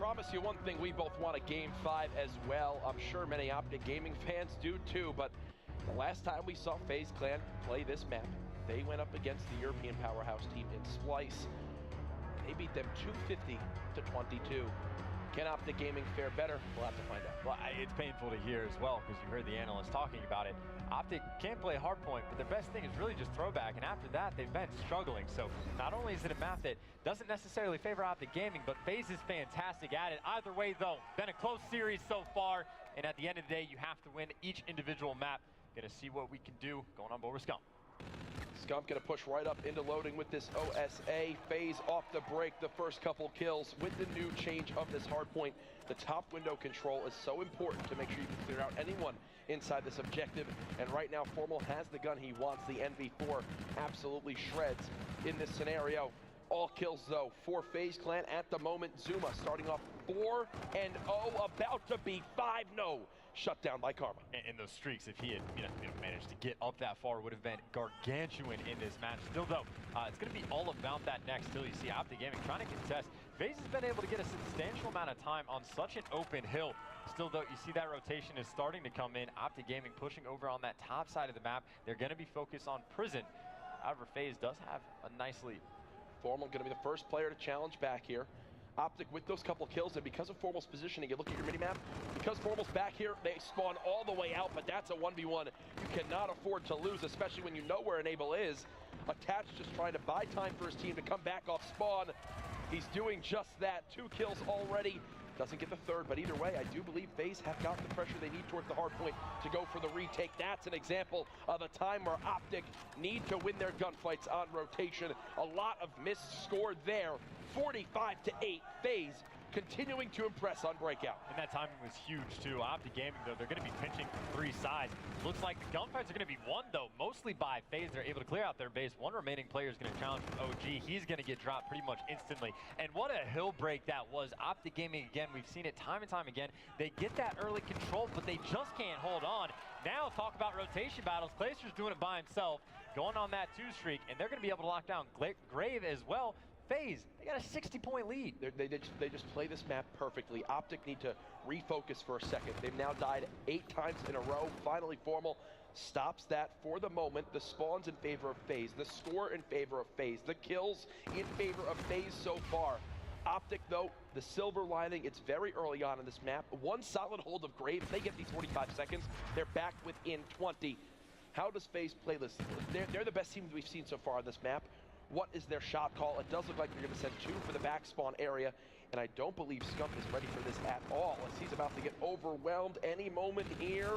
promise you one thing, we both want a Game 5 as well. I'm sure many Optic Gaming fans do too, but the last time we saw FaZe Clan play this map, they went up against the European powerhouse team in Splice. They beat them 250 to 22. Can Optic Gaming fare better? We'll have to find out. Well, it's painful to hear as well, because you heard the analysts talking about it. Optic can play hardpoint, but their best thing is really just throwback, and after that, they've been struggling. So not only is it a map that doesn't necessarily favor Optic Gaming, but FaZe is fantastic at it. Either way, though, been a close series so far, and at the end of the day, you have to win each individual map. Gonna see what we can do going on board with Scump. Scump gonna push right up into loading with this OSA. FaZe off the break, the first couple kills with the new change of this hardpoint. The top window control is so important to make sure you can clear out anyone inside this objective. And right now, Formal has the gun he wants. The NV4 absolutely shreds in this scenario. All kills though for FaZe Clan at the moment. Zuma starting off 4-0, about to be 5-0. Shut down by Karma. And those streaks, if he had managed to get up that far, would have been gargantuan in this match. Still though, it's going to be all about that next hill. You see Optic Gaming trying to contest. FaZe has been able to get a substantial amount of time on such an open hill. Still though, you see that rotation is starting to come in. Optic Gaming pushing over on that top side of the map. They're going to be focused on Prison. However, FaZe does have a nice lead. Formal going to be the first player to challenge back here. Optic with those couple kills, and because of Formal's positioning, you look at your minimap, because Formal's back here, they spawn all the way out, but that's a 1v1 you cannot afford to lose, especially when you know where Enable is. Attached just trying to buy time for his team to come back off spawn. He's doing just that. 2 kills already. Doesn't get the third, but either way, I do believe FaZe have got the pressure they need towards the hard point to go for the retake. That's an example of a time where Optic need to win their gunfights on rotation. A lot of missed scored there. 45-8, FaZe continuing to impress on breakout. And that timing was huge too. Optic Gaming though, they're going to be pinching from 3 sides. Looks like the gunfights are going to be won though, mostly by FaZe. They're able to clear out their base. One remaining player is going to challenge from OG. He's going to get dropped pretty much instantly. And what a hill break that was. Optic Gaming again, we've seen it time and time again. They get that early control, but they just can't hold on. Now talk about rotation battles. Clayster's doing it by himself, going on that 2 streak, and they're going to be able to lock down Grave as well. FaZe, they got a 60-point lead. They just play this map perfectly. Optic need to refocus for a second. They've now died 8 times in a row. Finally, Formal stops that for the moment. The spawns in favor of FaZe, the score in favor of FaZe, the kills in favor of FaZe so far. Optic, though, the silver lining, it's very early on in this map. 1 solid hold of Grave. They get these 45 seconds. They're back within 20. How does FaZe play this? They're the best team we've seen so far on this map. What is their shot call? It does look like they're going to send 2 for the back spawn area, and I don't believe Scump is ready for this at all, as he's about to get overwhelmed any moment here.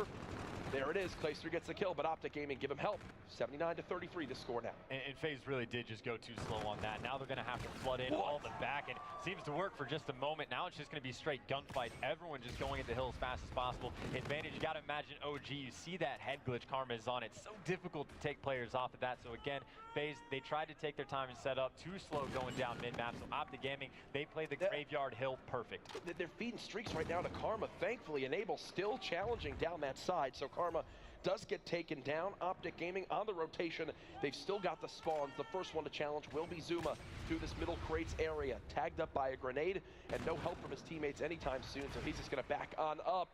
There it is, Clayster gets the kill, but Optic Gaming give him help. 79-33 to score now. And FaZe really did just go too slow on that. Now they're going to have to flood in all the back, and seems to work for just a moment. Now it's just going to be straight gunfight. Everyone just going into hill as fast as possible. Advantage, you got to imagine OG. You see that head glitch Karma is on. It's so difficult to take players off of that. So again, FaZe, they tried to take their time and set up. Too slow going down mid-map. So Optic Gaming, they play the graveyard hill perfect. They're feeding streaks right now to Karma. Thankfully, Enable still challenging down that side. So Karma does get taken down. Optic Gaming on the rotation. They've still got the spawns. The first one to challenge will be Zuma through this middle crates area. Tagged up by a grenade and no help from his teammates anytime soon, so he's just going to back on up.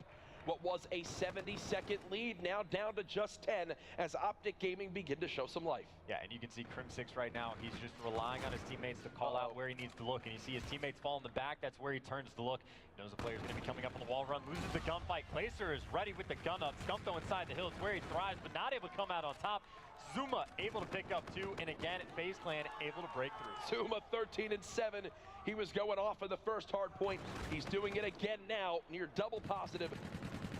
What was a 70-second lead now down to just 10 as Optic Gaming begin to show some life. Yeah, and you can see Crim6 right now. He's just relying on his teammates to call out where he needs to look. And you see his teammates fall in the back. That's where he turns to look. Knows the player's going to be coming up on the wall run. Loses the gunfight. Clayster is ready with the gun up. Scump though inside the hill. It's where he thrives, but not able to come out on top. Zuma able to pick up 2, and again, FaZe Clan able to break through. Zuma 13-7. He was going off of the first hard point. He's doing it again now, near double positive.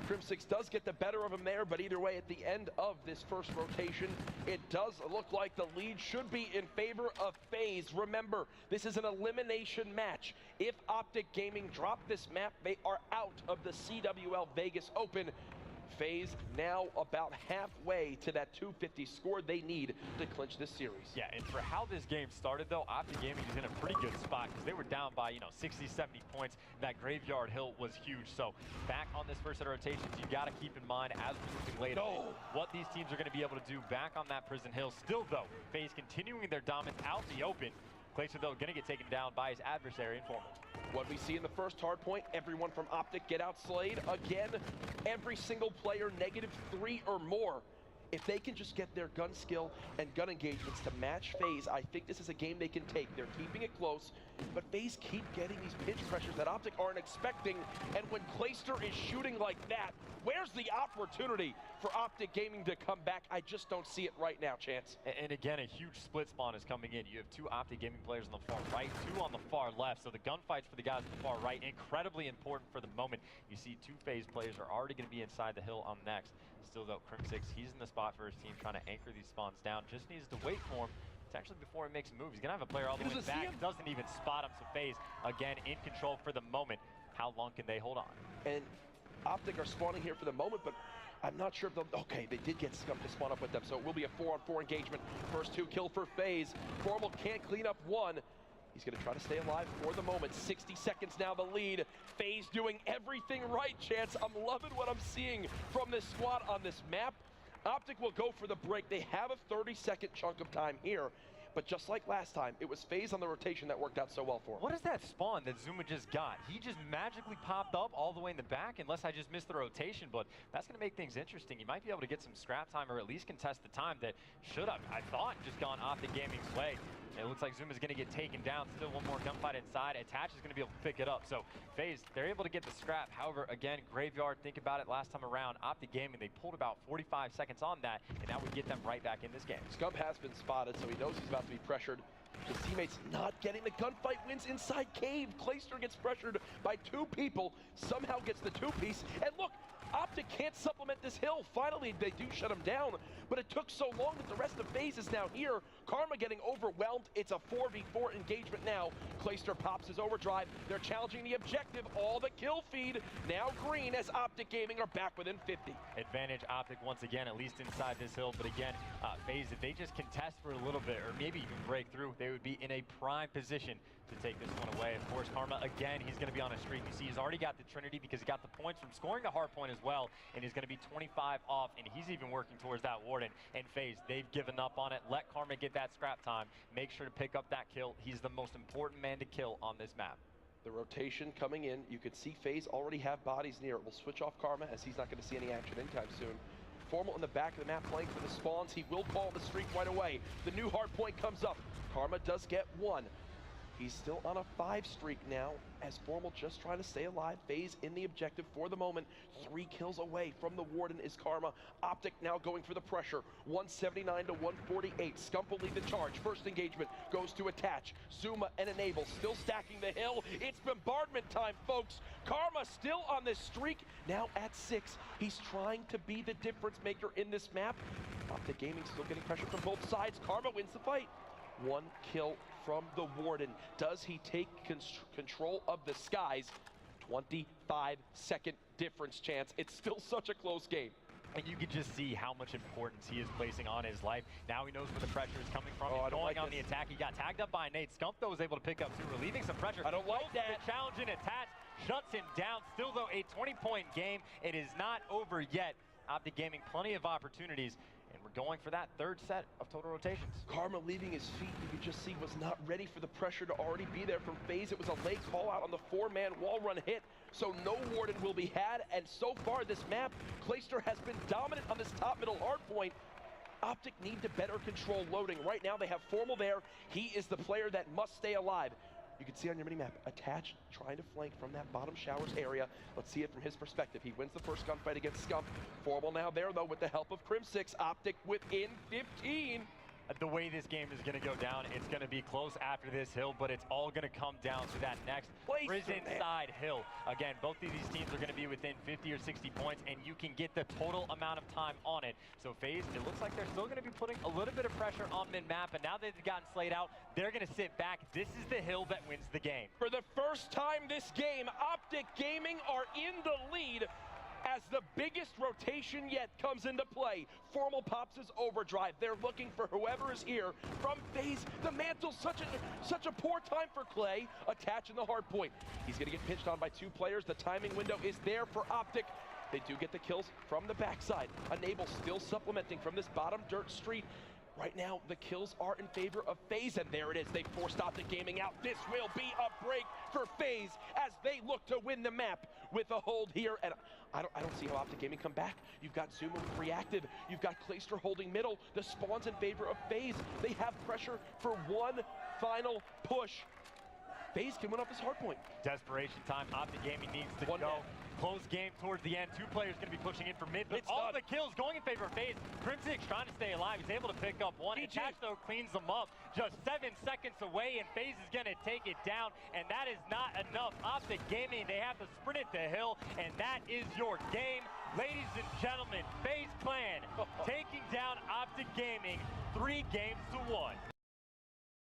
Crim6 does get the better of him there, but either way, at the end of this first rotation, it does look like the lead should be in favor of FaZe. Remember, this is an elimination match. If Optic Gaming drop this map, they are out of the CWL Vegas Open. FaZe now about halfway to that 250 score they need to clinch this series. Yeah, and for how this game started though, Optic Gaming is in a pretty good spot because they were down by 60, 70 points. That graveyard hill was huge. So back on this first set of rotations, you got to keep in mind as we're moving later what these teams are going to be able to do back on that Prison Hill. Still though, FaZe continuing their dominance out the open. Clayster, though, going to get taken down by his adversary in Formal. What we see in the first hard point, everyone from Optic get out slayed. Again, every single player -3 or more. If they can just get their gun skill and gun engagements to match Faze, I think this is a game they can take. They're keeping it close, but Faze keep getting these pinch pressures that Optic aren't expecting, and when Clayster is shooting like that, where's the opportunity for Optic Gaming to come back? I just don't see it right now, Chance. And again, a huge split spawn is coming in. You have 2 Optic Gaming players on the far right, 2 on the far left, so the gunfights for the guys on the far right, incredibly important for the moment. You see 2 Faze players are already going to be inside the hill on next. Still though, Crim6, he's in the spot for his team, trying to anchor these spawns down. Just needs to wait for him. Potentially before he makes a move. He's gonna have a player all the way back. Doesn't even spot him, so Faze, again, in control for the moment. How long can they hold on? And Optic are spawning here for the moment, but I'm not sure if they'll, okay, they did get Scump to spawn up with them, so it will be a 4-on-4 engagement. First 2 kill for Faze. Formal can't clean up 1. He's going to try to stay alive for the moment. 60 seconds now, the lead. Faze doing everything right, Chance. I'm loving what I'm seeing from this squad on this map. Optic will go for the break. They have a 30-second chunk of time here. But just like last time, it was Faze on the rotation that worked out so well for him. What is that spawn that Zuma just got? He just magically popped up all the way in the back, unless I just missed the rotation, but that's going to make things interesting. You might be able to get some scrap time or at least contest the time that should have, I thought, just gone Optic Gaming's way. It looks like Zuma's going to get taken down. Still one more gunfight inside. Attach is going to be able to pick it up. So Faze, they're able to get the scrap. However, again, Graveyard, think about it last time around. Optic Gaming, they pulled about 45 seconds on that, and now we get them right back in this game. Scump has been spotted, so he knows he's about to be pressured. His teammates not getting the gunfight wins inside cave. Clayster gets pressured by 2 people, somehow gets the 2-piece, and look, Optic can't supplement this hill. Finally, they do shut him down, but it took so long that the rest of Faze is now here. Karma getting overwhelmed. It's a 4v4 engagement now. Clayster pops his overdrive. They're challenging the objective. All the kill feed. Now green as Optic Gaming are back within 50. Advantage Optic once again, at least inside this hill. But again, Faze, if they just contest for a little bit, or maybe even break through, they would be in a prime position to take this one away. Of course, Karma, again, he's going to be on a streak. You see, he's already got the Trinity because he got the points from scoring the hard point as well, and he's going to be 25 off, and he's even working towards that Warden. And Faze, they've given up on it. Let Karma get that scrap time. Make sure to pick up that kill. He's the most important man to kill on this map. The rotation coming in. You could see Faze already have bodies near it. We'll switch off Karma as he's not going to see any action anytime soon. Formal in the back of the map playing for the spawns. He will call the streak right away. The new hard point comes up. Karma does get 1. He's still on a 5 streak now, as Formal just trying to stay alive. Faze in the objective for the moment. 3 kills away from the Warden is Karma. Optic now going for the pressure. 179 to 148. Scump will lead the charge. First engagement goes to Attach. Zuma and Enable still stacking the hill. It's bombardment time, folks. Karma still on this streak, now at 6. He's trying to be the difference maker in this map. Optic Gaming still getting pressure from both sides. Karma wins the fight. 1 kill from the Warden. Does he take control of the skies? 25-second difference, Chance. It's still such a close game. And you can just see how much importance he is placing on his life. Now he knows where the pressure is coming from. He's going on the attack. He got tagged up by Nate. Scump, though, was able to pick up too, relieving some pressure. I don't like that. The challenge in Attach shuts him down. Still, though, a 20-point game. It is not over yet. Optic Gaming, plenty of opportunities. And we're going for that 3rd set of total rotations. Karma leaving his feet, you could just see, was not ready for the pressure to already be there from Faze. It was a late call out on the 4-man wall run hit, so no Warden will be had. And so far this map, Clayster has been dominant on this top middle hard point. Optic need to better control loading. Right now they have Formal there. He is the player that must stay alive. You can see on your mini-map, Attach trying to flank from that bottom showers area. Let's see it from his perspective. He wins the first gunfight against Scump. Formal now there, though, with the help of Crim6. Optic within 15. The way this game is going to go down, it's going to be close after this hill, but it's all going to come down to that next prison side hill. Again, both of these teams are going to be within 50 or 60 points, and you can get the total amount of time on it. So Faze, it looks like they're still going to be putting a little bit of pressure on mid-map, and now they've gotten slayed out, they're going to sit back. This is the hill that wins the game. For the first time this game, Optic Gaming are in the lead as the biggest rotation yet comes into play. Formal pops his overdrive. They're looking for whoever is here. From Faze, the mantle's such a poor time for Clay. Attaching the hard point. He's gonna get pinched on by 2 players. The timing window is there for Optic. They do get the kills from the backside. Enable still supplementing from this bottom dirt street. Right now, the kills are in favor of Faze, and there it is. They forced Optic Gaming out. This will be a break for Faze as they look to win the map with a hold here. And I don't see how Optic Gaming come back. You've got Zuma with reactive. You've got Clayster holding middle. The spawn's in favor of Faze. They have pressure for one final push. Faze can win off this hard point. Desperation time. Optic Gaming needs to go. Close game towards the end. Two players going to be pushing in for mid, but all the kills going in favor of Faze. Crimson's trying to stay alive. He's able to pick up one. Attach, though, cleans them up. Just 7 seconds away, and Faze is going to take it down, and that is not enough. Optic Gaming, they have to sprint it to Hill, and that is your game. Ladies and gentlemen, Faze Clan taking down Optic Gaming 3 games to 1.